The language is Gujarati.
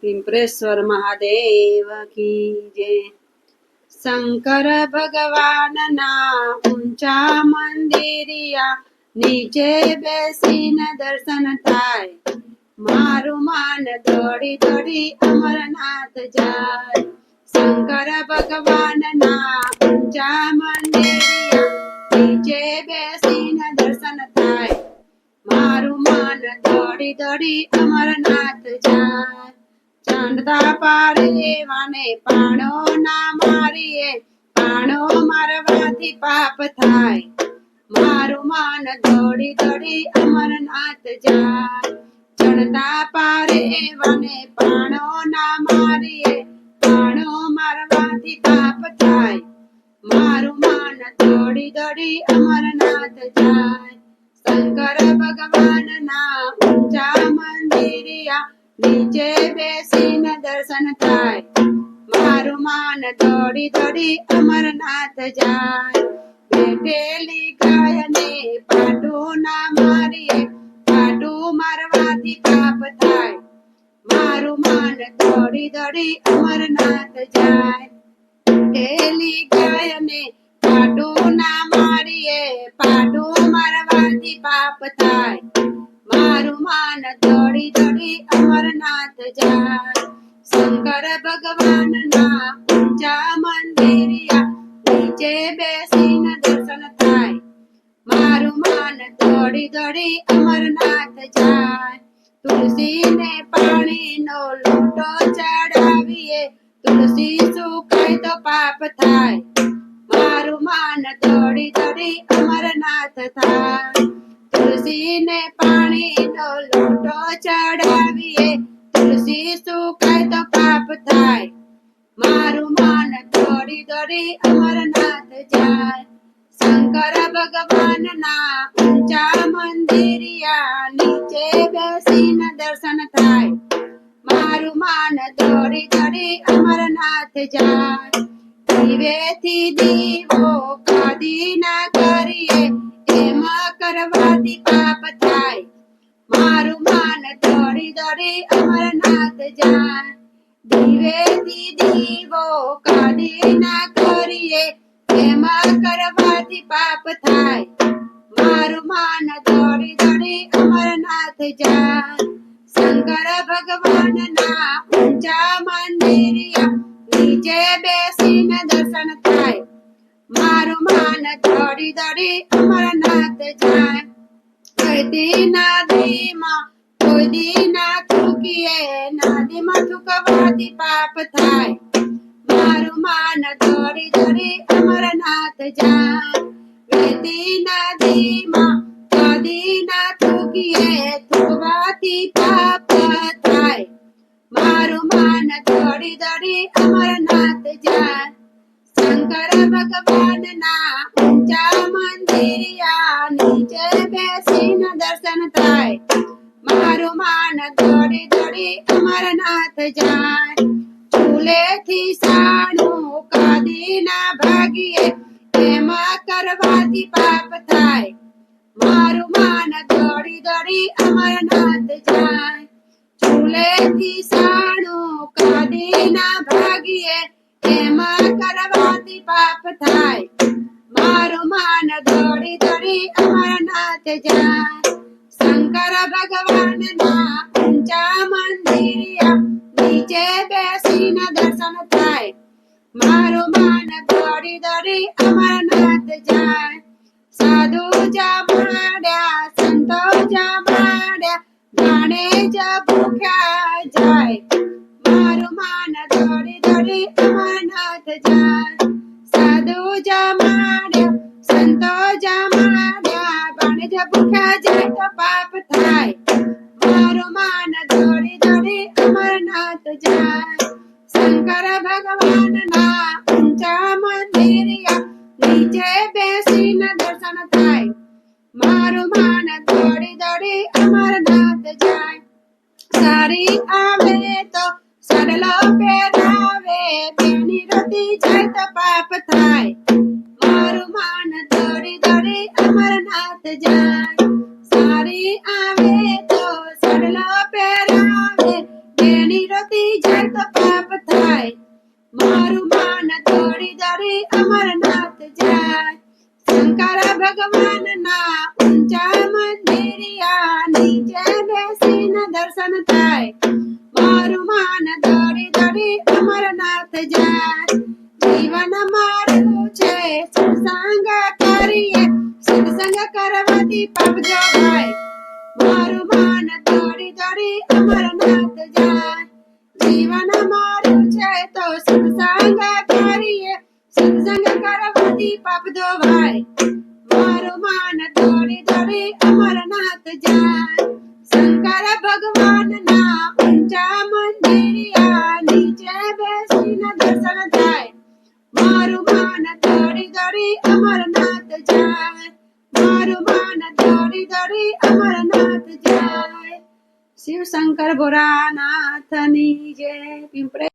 पिंपरेश्वर महादेव की जय। शंकर भगवान ना ऊंचा मंदिरिया નીચે બેસીને દર્શન થાય મારું માન દોડી દોડી અમરનાથ જાય। શંકર ભગવાન ના ઊંચા મંદિરિયા નીચે બેસીને દર્શન થાય મારું માન દોડી દોડી અમરનાથ જાય। ચંદતા પાડે વાને પાણો ના મારીએ પાણો મારવાથી પાપ થાય મારું માન દોડી દોડી અમરનાથ જાય। ચડતા પારે વાને પાણો ના મારીએ પાણો મારવાથી પાપ થાય મારું માન દોડી દોડી અમરનાથ જાય। શંકર ભગવાન ના ઊંચા મંદિરિયા નીચે બેસીને દર્શન થાય મારું માન દોડી દોડી અમરનાથ જાય। બેઠેલી ગાયને પાટું ના મારીએ પાટું મારવાથી પાપ થાય મારું માન દોડી દોડી અમરનાથ જાય। બેઠેલી ગાયને પાટું ના મારીએ પાટું મારવાથી પાપ થાય મારું માન દોડી દોડી અમરનાથ જાય। શંકર ભગવાન ના ઊંચા મંદિરિયા નીચે બેસીને દર્શન થાય મારું માન દોડી દોડી અમરનાથ જાય। તુલસીને પાણીનો લોટો ચડાવીએ તુલસી સુકાય તો પાપ થાય મારું માન દોડી દોડી અમરનાથ થાય। તુલસીને પાણીનો લોટો ચડાવીએ તુલસી સુકાય તો પાપ થાય મારું માન દોડી દોડી અમરનાથ જાય। શંકર ભગવાન ના ઊંચા મંદિરિયા નીચે બેસીને દર્શન થાય મારું માન દોડી દોડી અમરનાથ જાય। દીવેથી દીવો કાઢી ના કરીએ એમાં કરવાથી પાપ થાય મારું માન દોડી દોડી અમરનાથ જાય। દીવેથી દીવો કાઢી ના કરીએ એમાં કરવાથી પાપ થાય મારું માન દોડી દોડી અમરનાથ જાય। શંકર ભગવાન ના ઊંચા મંદિરિયા નીચે બેસીને દર્શન થાય મારું માન દોડી દોડી અમરનાથ જાય। કઈથી નદીમાં કોઈ દી ના થૂકીએ નદીમાં થૂકવાથી પાપ થાય મારું માન દોડી દોડી અમરનાથ જાય। કઈથી નદીમાં કદી ના થૂકીએ થૂકવાથી પાપ થાય મારું માન દોડી દોડી અમરનાથ જાય। શંકર ભગવાન ના ઊંચા મંદિરિયા નીચે બેસીને દર્શન થાય મારું માન દોડી દોડી અમરનાથ જાય। ચૂલેથી સાણું કાઢી ના ભાગીએ એમાં કરવાથી પાપ થાય મારું માન દોડી દોડી અમરનાથ જાય। ચૂલેથી સાણું કાઢી ના ભાગીએ એમાં કરવાથી પાપ થાય મારું માન દોડી દોડી અમરનાથ જાય। શંકર ભગવાન ના ઊંચા મંદિરિયા નીચે બેસીને દર્શન થાય મારું માન દોડી દોડી અમરનાથ જાય। સાધુ જમાડ્યા સંતો જમાડ્યા જાણે જ ભૂખ્યા જાય મારું માન દોડી દોડી અમરનાથ જાય। સાધુ જમાડ્યા સંતો જમાડ્યા જાણે જ ભૂખ્યા જાય તો પાપ થાય મારું માન દોડી દોડી અમરનાથ જાય। શંકર ભગવાન ના ઊંચા મંદિરિયા નીચે બેસીને દર્શન થાય મારું માન દોડી દોડી અમરનાથ જાય। સારી આવે તો સડલો પહેરાવે બેની રતી જાય તો પાપ થાય મારું માન દોડી દોડી અમરનાથ જાય। સારી આવે તો સડલો પહેરાવે બેની રતી તો પાપ થાય. મારું માન દોડી દોડી અમરનાથ જાય. શંકર ભગવાનના ઊંચા મંદિરિયા નીચે બેસીને દર્શન થાય. મારું માન દોડી દોડી અમરનાથ જાય. જીવન મારું છે સત્સંગ કરીએ, સત્સંગ કરવાથી પાપ જવાય. મારું માન દોડી દોડી અમરનાથ જાય. જીવન મારું છે તો સત્સંગ કરીએ, સત્સંગ કરવાથી પાપ ધોવાય. મારું માન દોડી દોડી અમરનાથ જાય. શંકર ભગવાનના ઊંચા મંદિરિયા નીચે બેસીને દર્શન થાય. મારું માન દોડી દોડી અમરનાથ જાય. મારું માન દોડી દોડી અમરનાથ જાય. શિવ શંકર ભોળાનાથની જય. પિંપળે